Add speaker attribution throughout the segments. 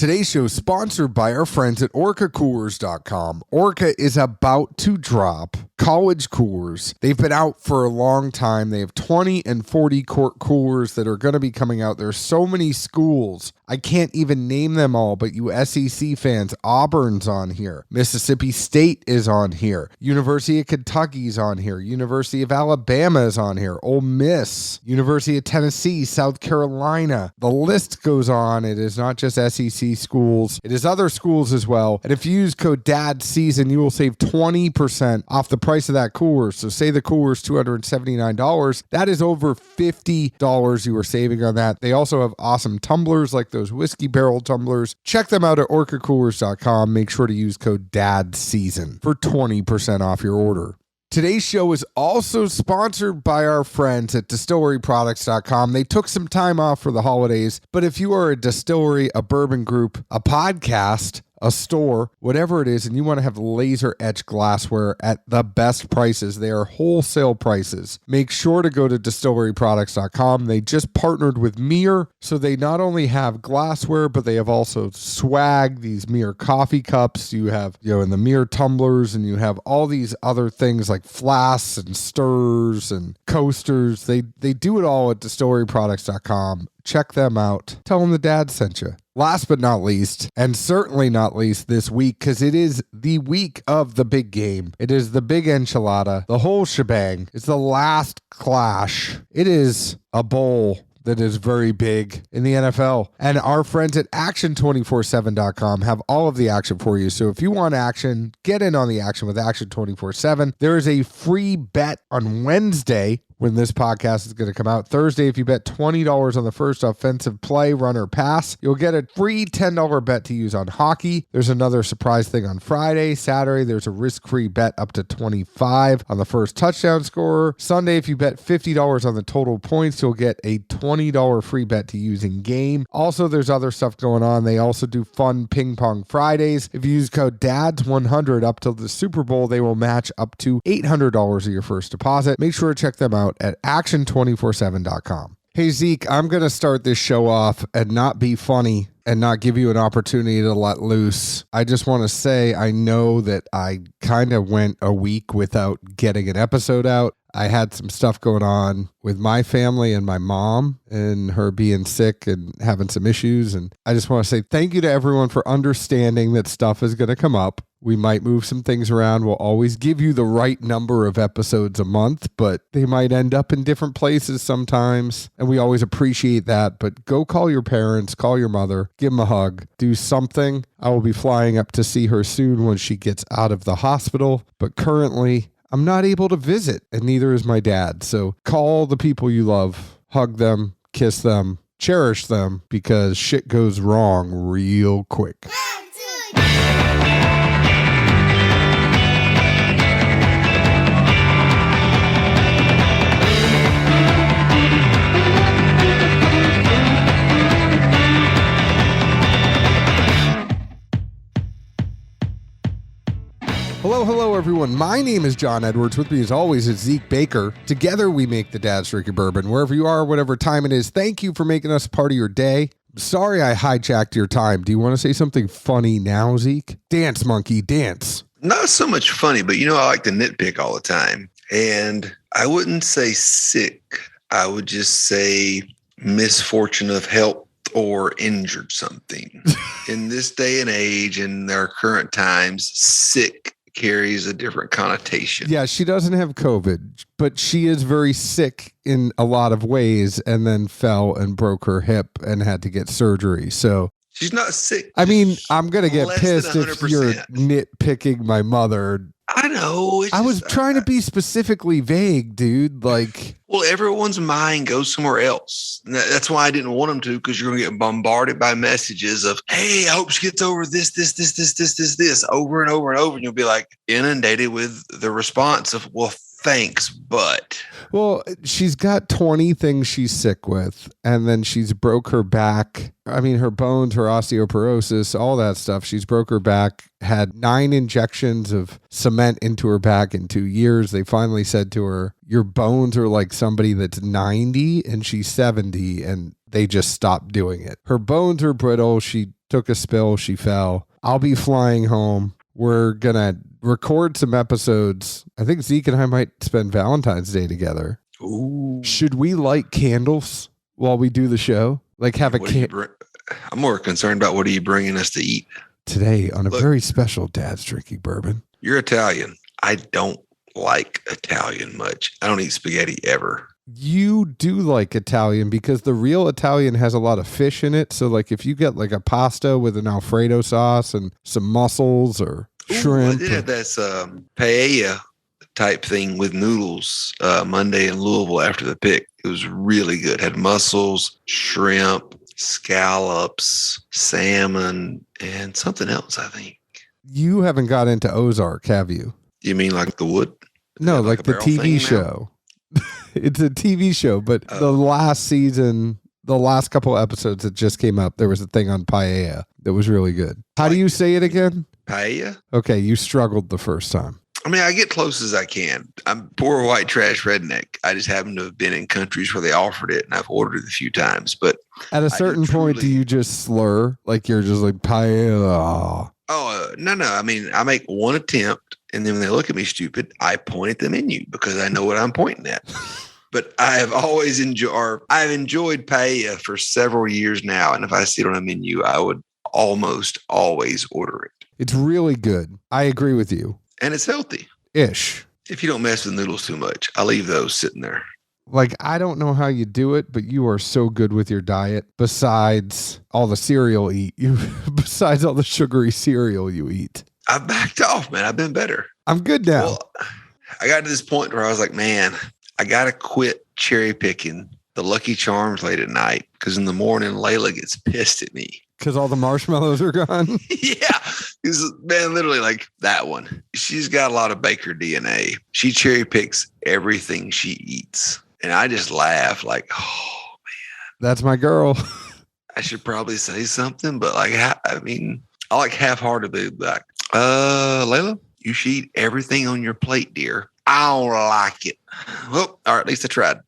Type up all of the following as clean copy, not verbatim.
Speaker 1: Today's show is sponsored by our friends at OrcaCoolers.com. Orca is about to drop college coolers. They've been out for a long time. They have 20 and 40 quart coolers that are going to be coming out. There's so many schools. I can't even name them all, but you SEC fans, Auburn's on here. Mississippi State is on here. University of Kentucky's on here. University of Alabama is on here. Ole Miss, University of Tennessee, South Carolina. The list goes on. It is not just SEC schools. It is other schools as well. And if you use code DADSEASON, you will save 20% off the price of that cooler. So say the cooler is $279. That is over $50 you are saving on that. They also have awesome tumblers like those whiskey barrel tumblers. Check them out at OrcaCoolers.com. Make sure to use code DADSEASON for 20% off your order. Today's show is also sponsored by our friends at DistilleryProducts.com. They took some time off for the holidays, but if you are a distillery, a bourbon group, a podcast, a store, whatever it is, and you want to have laser etched glassware at the best prices, they are wholesale prices. Make sure to go to distilleryproducts.com. They just partnered with Mir, so they not only have glassware, but they have also swag, these Mir coffee cups. You have, and the Mir tumblers, and you have all these other things like flasks and stirs and coasters. They do it all at distilleryproducts.com. Check them out. Tell them the dad sent you. Last but not least, and certainly not least this week, because it is the week of the big game. It is the big enchilada, the whole shebang. It's the last clash. It is a bowl that is very big in the NFL. And our friends at Action247.com have all of the action for you. So if you want action, get in on the action with Action 24/7. There is a free bet on Wednesday when this podcast is going to come out. Thursday, if you bet $20 on the first offensive play, run or pass, you'll get a free $10 bet to use on hockey. There's another surprise thing on Friday. Saturday, there's a risk-free bet up to $25 on the first touchdown scorer. Sunday, if you bet $50 on the total points, you'll get a $20 free bet to use in game. Also, there's other stuff going on. They also do fun ping pong Fridays. If you use code DADS100 up till the Super Bowl, they will match up to $800 of your first deposit. Make sure to check them out at action247.com. Hey Zeke, I'm going to start this show off and not be funny and not give you an opportunity to let loose. I just want to say I know that I kind of went a week without getting an episode out. I had some stuff going on with my family and my mom and her being sick and having some issues. And I just want to say thank you to everyone for understanding that stuff is going to come up. We might move some things around. We'll always give you the right number of episodes a month, but they might end up in different places sometimes. And we always appreciate that. But go call your parents, call your mother, give them a hug, do something. I will be flying up to see her soon when she gets out of the hospital. But currently, I'm not able to visit, and neither is my dad. So call the people you love, hug them, kiss them, cherish them, because shit goes wrong real quick. Hello, everyone. My name is John Edwards. With me, as always, is Zeke Baker. Together, we make the Dad's Drinking Bourbon. Wherever you are, whatever time it is, thank you for making us part of your day. Sorry I hijacked your time. Do you want to say something funny now, Zeke? Dance, monkey, dance.
Speaker 2: Not so much funny, but I like to nitpick all the time. And I wouldn't say sick. I would just say misfortune of health or injured something. In this day and age, in our current times, sick carries a different connotation.
Speaker 1: Yeah, she doesn't have COVID, but she is very sick in a lot of ways and then fell and broke her hip and had to get surgery. So
Speaker 2: she's not sick.
Speaker 1: I mean, I'm going to get pissed if you're nitpicking my mother.
Speaker 2: I know.
Speaker 1: I was trying to be specifically vague, dude.
Speaker 2: Well, everyone's mind goes somewhere else. That's why I didn't want them to, because you're going to get bombarded by messages of, hey, I hope she gets over this, over and over and over. And you'll be like inundated with the response of, well, thanks, but.
Speaker 1: Well, she's got 20 things she's sick with, and then she's broke her back. I mean, her bones, her osteoporosis, all that stuff. She's broke her back, had 9 injections of cement into her back in 2 years. They finally said to her, your bones are like somebody that's 90 and she's 70, and they just stopped doing it. Her bones are brittle. She took a spill. She fell. I'll be flying home. We're going to record some episodes. I think Zeke and I might spend Valentine's Day together.
Speaker 2: Ooh.
Speaker 1: Should we light candles while we do the show? Like have
Speaker 2: I'm more concerned about what are you bringing us to eat
Speaker 1: today on a very special Dad's Drinking Bourbon.
Speaker 2: You're Italian. I don't like Italian much. I don't eat spaghetti ever.
Speaker 1: You do like Italian because the real Italian has a lot of fish in it. So like if you get like a pasta with an Alfredo sauce and some mussels or shrimp.
Speaker 2: I did have this paella type thing with noodles Monday in Louisville after the pick. It was really good. Had mussels, shrimp, scallops, salmon, and something else, I think.
Speaker 1: You haven't got into Ozark, have you?
Speaker 2: You mean like the wood?
Speaker 1: No, like the TV show. It's a TV show, but the last season, the last couple episodes that just came up, there was a thing on paella that was really good. How do you say it again?
Speaker 2: Paella?
Speaker 1: Okay, you struggled the first time.
Speaker 2: I mean, I get close as I can. I'm poor white trash redneck. I just happen to have been in countries where they offered it, and I've ordered it a few times. But
Speaker 1: at a certain point, do you just slur? Like you're just like paella?
Speaker 2: No. I mean, I make one attempt, and then when they look at me stupid, I point at the menu because I know what I'm pointing at. But I've enjoyed paella for several years now, and if I see it on a menu, I would almost always order it.
Speaker 1: It's really good. I agree with you.
Speaker 2: And it's healthy.
Speaker 1: Ish.
Speaker 2: If you don't mess with noodles too much, I leave those sitting there.
Speaker 1: Like, I don't know how you do it, but you are so good with your diet. Besides all the cereal besides all the sugary cereal you eat.
Speaker 2: I've backed off, man. I've been better.
Speaker 1: I'm good now.
Speaker 2: Well, I got to this point where I was like, man, I got to quit cherry picking the Lucky Charms late at night because in the morning, Layla gets pissed at me.
Speaker 1: Because all the marshmallows are gone?
Speaker 2: Yeah. Because, man, literally like that one. She's got a lot of baker DNA. She cherry picks everything she eats. And I just laugh like, oh, man.
Speaker 1: That's my girl.
Speaker 2: I should probably say something, but like, I mean, I like half-heartedly like, Layla, you should eat everything on your plate, dear. I don't like it. Well, all right, at least I tried.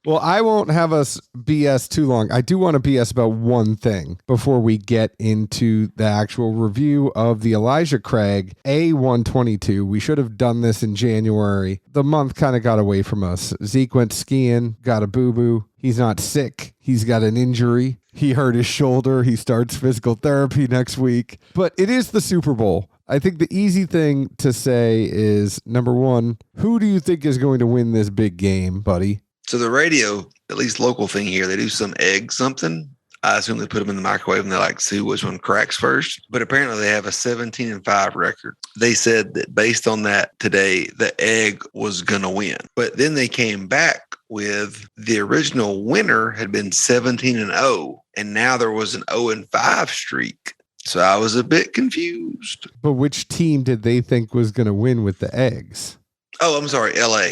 Speaker 1: Well, I won't have us BS too long. I do want to BS about one thing before we get into the actual review of the Elijah Craig A122. We should have done this in January. The month kind of got away from us. Zeke went skiing, got a boo-boo. He's not sick. He's got an injury. He hurt his shoulder. He starts physical therapy next week. But it is the Super Bowl. I think the easy thing to say is, number one, who do you think is going to win this big game, buddy?
Speaker 2: So the radio, at least local thing here, they do some egg something. I assume they put them in the microwave and they like see which one cracks first. But apparently they have a 17-5 record. They said that based on that today, the egg was going to win. But then they came back with the original winner had been 17-0. And now there was an 0-5 streak. So I was a bit confused.
Speaker 1: But which team did they think was going to win with the eggs?
Speaker 2: Oh, I'm sorry, LA.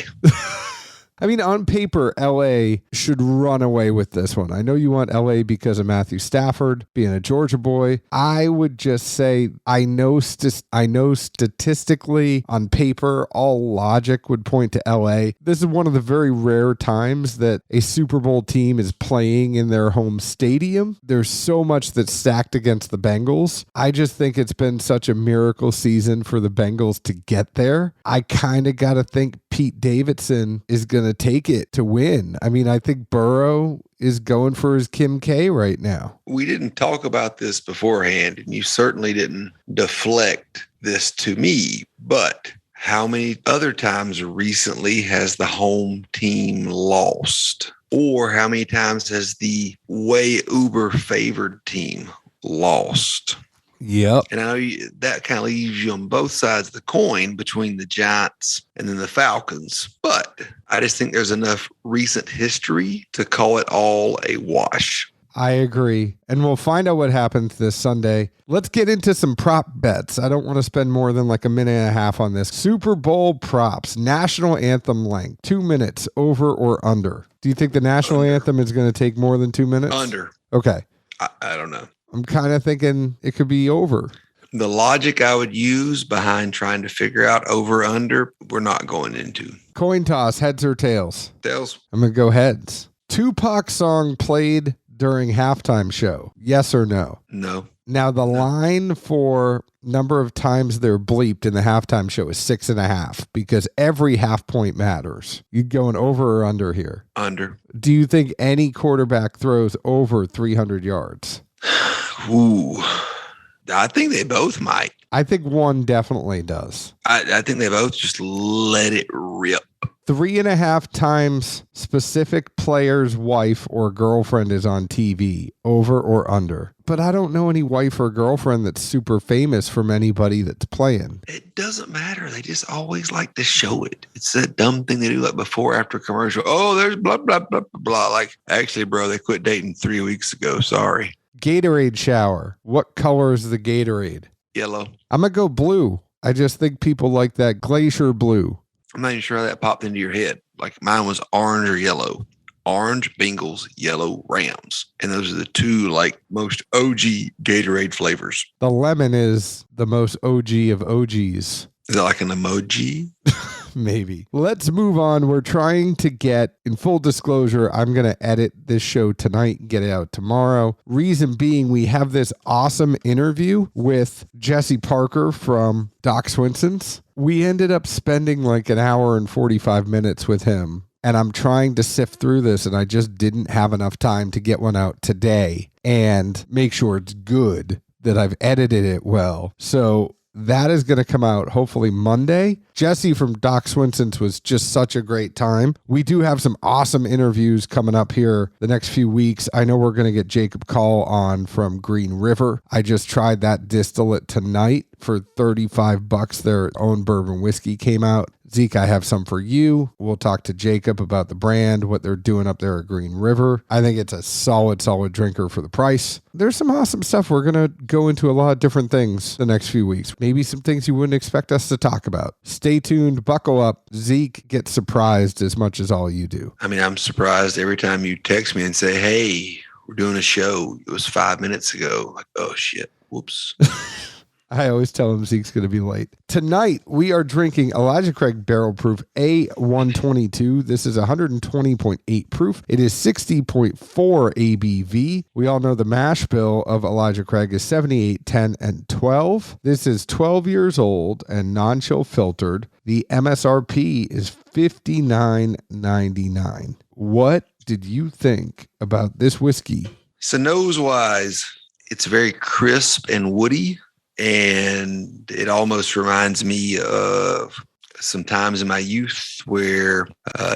Speaker 1: I mean, on paper, LA should run away with this one. I know you want LA because of Matthew Stafford being a Georgia boy. I would just say I know statistically on paper, all logic would point to LA. This is one of the very rare times that a Super Bowl team is playing in their home stadium. There's so much that's stacked against the Bengals. I just think it's been such a miracle season for the Bengals to get there. I kind of got to think Pete Davidson is going to take it to win. I mean, I think Burrow is going for his Kim K right now.
Speaker 2: We didn't talk about this beforehand, and you certainly didn't deflect this to me, but how many other times recently has the home team lost? Or how many times has the way uber favored team lost?
Speaker 1: Yep.
Speaker 2: And I know that kind of leaves you on both sides of the coin between the Giants and then the Falcons. But I just think there's enough recent history to call it all a wash.
Speaker 1: I agree. And we'll find out what happens this Sunday. Let's get into some prop bets. I don't want to spend more than like a minute and a half on this. Super Bowl props, national anthem length, 2 minutes, over or under? Do you think the national anthem is going to take more than 2 minutes?
Speaker 2: Under.
Speaker 1: Okay.
Speaker 2: I don't know.
Speaker 1: I'm kind of thinking it could be over.
Speaker 2: The logic I would use behind trying to figure out over under, we're not going into.
Speaker 1: Coin toss, heads or tails?
Speaker 2: Tails.
Speaker 1: I'm going to go heads. Tupac song played during halftime show? Yes or no?
Speaker 2: No.
Speaker 1: Now, the line for number of times they're bleeped in the halftime show is 6.5 because every half point matters. You going over or under here?
Speaker 2: Under.
Speaker 1: Do you think any quarterback throws over 300 yards?
Speaker 2: Ooh. I think they both might.
Speaker 1: I think one definitely does.
Speaker 2: I think they both just let it rip.
Speaker 1: 3.5 times specific player's wife or girlfriend is on TV, over or under. But I don't know any wife or girlfriend that's super famous from anybody that's playing.
Speaker 2: It doesn't matter. They just always like to show it. It's that dumb thing they do like before, after commercial. Oh, there's blah, blah, blah, blah, blah. Like, actually, bro, they quit dating 3 weeks ago. Sorry.
Speaker 1: Gatorade shower. What color is the Gatorade?
Speaker 2: Yellow.
Speaker 1: I'm going to go blue. I just think people like that glacier blue.
Speaker 2: I'm not even sure how that popped into your head. Like mine was orange or yellow. Orange Bengals, yellow Rams. And those are the two like most OG Gatorade flavors.
Speaker 1: The lemon is the most OG of OGs.
Speaker 2: Is that like an emoji?
Speaker 1: Maybe. Let's move on. We're trying to get, in full disclosure, I'm going to edit this show tonight and get it out tomorrow. Reason being, we have this awesome interview with Jesse Parker from Doc Swinson's. We ended up spending like an hour and 45 minutes with him. And I'm trying to sift through this, and I just didn't have enough time to get one out today and make sure it's good, that I've edited it well. So that is going to come out hopefully Monday. Jesse from Doc Swinson's was just such a great time. We do have some awesome interviews coming up here the next few weeks. I know we're going to get Jacob Call on from Green River. I just tried that distillate tonight for $35. Their own bourbon whiskey came out. Zeke, I have some for you. We'll talk to Jacob about the brand, what they're doing up there at Green River. I think it's a solid drinker for the price. There's some awesome stuff. We're going to go into a lot of different things the next few weeks. Maybe some things you wouldn't expect us to talk about. Stay tuned. Buckle up. Zeke gets surprised as much as all you do.
Speaker 2: I mean, I'm surprised every time you text me and say, hey, we're doing a show. It was 5 minutes ago. Like, oh, shit. Whoops.
Speaker 1: I always tell him Zeke's going to be late. Tonight, we are drinking Elijah Craig Barrel Proof A122. This is 120.8 proof. It is 60.4 ABV. We all know the mash bill of Elijah Craig is 78, 10, and 12. This is 12 years old and non-chill filtered. The MSRP is $59.99. What did you think about this whiskey?
Speaker 2: So nose-wise, it's very crisp and woody. And it almost reminds me of some times in my youth where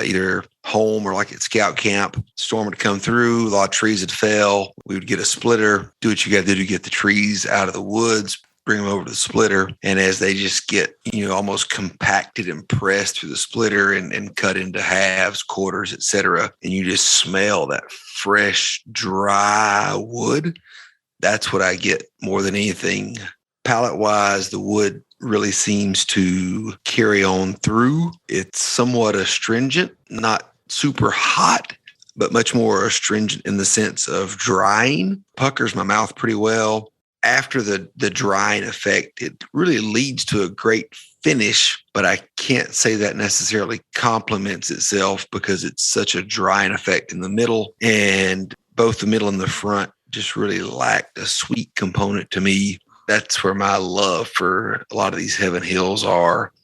Speaker 2: either home or like at scout camp, storm would come through, a lot of trees had fell. We would get a splitter, do what you got to do to get the trees out of the woods, bring them over to the splitter. And as they just get, almost compacted and pressed through the splitter and cut into halves, quarters, etc., and you just smell that fresh, dry wood. That's what I get more than anything. Palate-wise, the wood really seems to carry on through. It's somewhat astringent, not super hot, but much more astringent in the sense of drying. Puckers my mouth pretty well. After the drying effect, it really leads to a great finish, but I can't say that necessarily complements itself because it's such a drying effect in the middle, and both the middle and the front just really lacked a sweet component to me. That's where my love for a lot of these Heaven Hills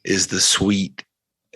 Speaker 2: is the sweet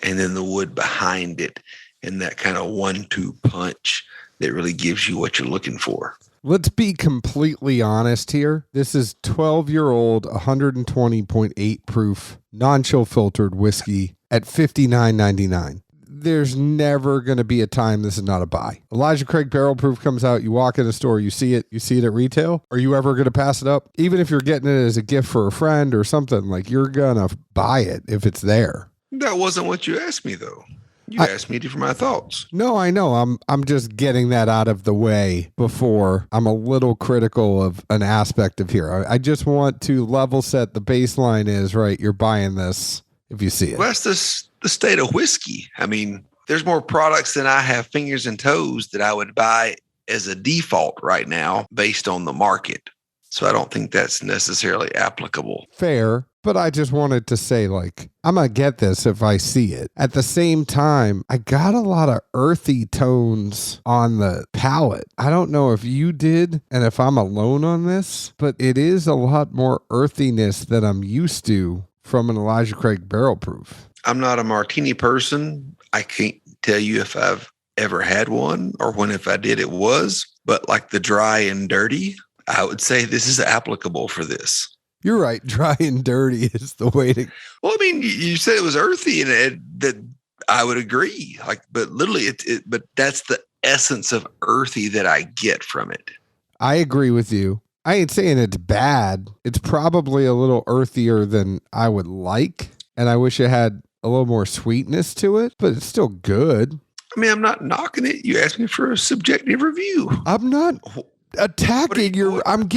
Speaker 2: and then the wood behind it and that kind of 1-2 punch that really gives you what you're looking for.
Speaker 1: Let's be completely honest here. This is 12-year-old, 120.8 proof, non-chill filtered whiskey at $59.99. There's never going to be a time this is not a buy. Elijah Craig Barrel Proof comes out. You walk in a store, you see it at retail. Are you ever going to pass it up? Even if you're getting it as a gift for a friend or something, like you're going to buy it if it's there.
Speaker 2: That wasn't what you asked me, though. You asked me for my thoughts.
Speaker 1: No, I know. I'm just getting that out of the way before I'm a little critical of an aspect of here. I just want to level set. The baseline is, right, you're buying this if you see it.
Speaker 2: Well, that's the state of whiskey. I mean, there's more products than I have fingers and toes that I would buy as a default right now based on the market. So I don't think that's necessarily applicable.
Speaker 1: Fair, but I just wanted to say, like, I'm going to get this if I see it. At the same time, I got a lot of earthy tones on the palate. I don't know if you did and if I'm alone on this, but it is a lot more earthiness than I'm used to from an Elijah Craig barrel proof.
Speaker 2: I'm not a martini person. I can't tell you if I've ever had one or when, if I did, it was. But like the dry and dirty, I would say this is applicable for this.
Speaker 1: You're right. Dry and dirty is the way to.
Speaker 2: Well, I mean, you said it was earthy, and that I would agree. Like, but literally, but that's the essence of earthy that I get from it.
Speaker 1: I agree with you. I ain't saying it's bad. It's probably a little earthier than I would like, and I wish it had a little more sweetness to it, but it's still good.
Speaker 2: I mean, I'm not knocking it. You asked me for a subjective review.
Speaker 1: I'm not attacking I'm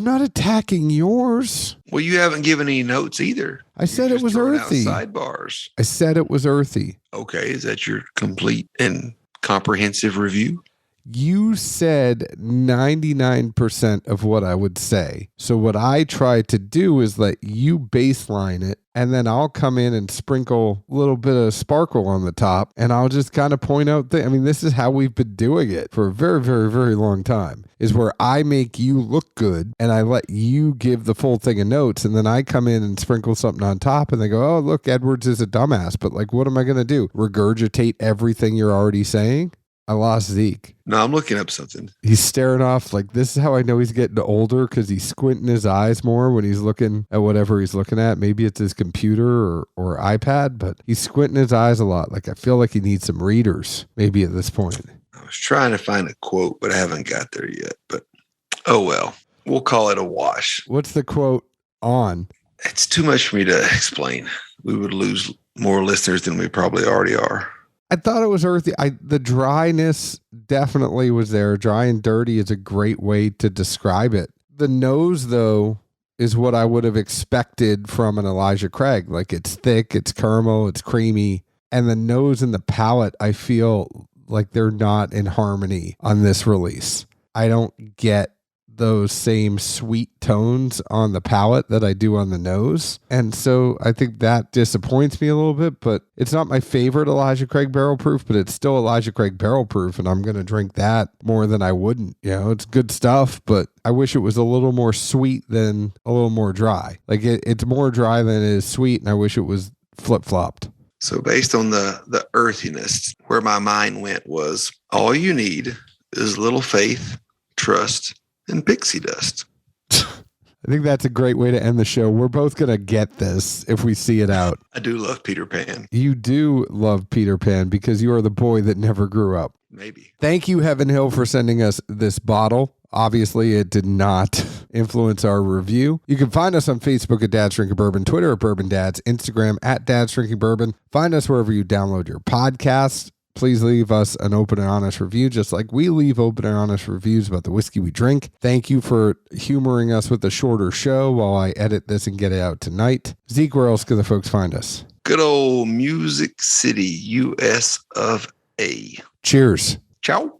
Speaker 1: not attacking yours.
Speaker 2: Well, you haven't given any notes either.
Speaker 1: I said it was earthy.
Speaker 2: Sidebars.
Speaker 1: I said it was earthy.
Speaker 2: Okay. Is that your complete and comprehensive review?
Speaker 1: You said 99% of what I would say. So what I try to do is let you baseline it, and then I'll come in and sprinkle a little bit of sparkle on the top, and I'll just kind of point out this is how we've been doing it for a very, very, very long time, is where I make you look good, and I let you give the full thing of notes, and then I come in and sprinkle something on top, and they go, oh, look, Edwards is a dumbass, but like, what am I going to do? Regurgitate everything you're already saying? I lost Zeke.
Speaker 2: No, I'm looking up something.
Speaker 1: He's staring off. Like, this is how I know he's getting older, because he's squinting his eyes more when he's looking at whatever he's looking at. Maybe it's his computer or iPad, but he's squinting his eyes a lot. Like, I feel like he needs some readers maybe at this point.
Speaker 2: I was trying to find a quote, but I haven't got there yet. But, oh well. We'll call it a wash.
Speaker 1: What's the quote on?
Speaker 2: It's too much for me to explain. We would lose more listeners than we probably already are.
Speaker 1: I thought it was earthy. The dryness definitely was there. Dry and dirty is a great way to describe it. The nose, though, is what I would have expected from an Elijah Craig. Like, it's thick, it's caramel, it's creamy. And the nose and the palate, I feel like they're not in harmony on this release. I don't get those same sweet tones on the palate that I do on the nose. And so I think that disappoints me a little bit, but it's not my favorite Elijah Craig barrel proof, but it's still Elijah Craig barrel proof, and I'm going to drink that more than I wouldn't. You know, it's good stuff, but I wish it was a little more sweet than a little more dry. Like, it's more dry than it is sweet, and I wish it was flip-flopped.
Speaker 2: So based on the earthiness, where my mind went was, all you need is a little faith, trust, and pixie dust.
Speaker 1: I think that's a great way to end the show. We're both going to get this if we see it out.
Speaker 2: I do love Peter Pan.
Speaker 1: You do love Peter Pan because you are the boy that never grew up.
Speaker 2: Maybe.
Speaker 1: Thank you, Heaven Hill, for sending us this bottle. Obviously, it did not influence our review. You can find us on Facebook at Dad's Drinking Bourbon, Twitter at Bourbon Dads, Instagram at Dad's Drinking Bourbon. Find us wherever you download your podcast. Please leave us an open and honest review, just like we leave open and honest reviews about the whiskey we drink. Thank you for humoring us with a shorter show while I edit this and get it out tonight. Zeke, where else can the folks find us?
Speaker 2: Good old Music City, US of A.
Speaker 1: Cheers.
Speaker 2: Ciao.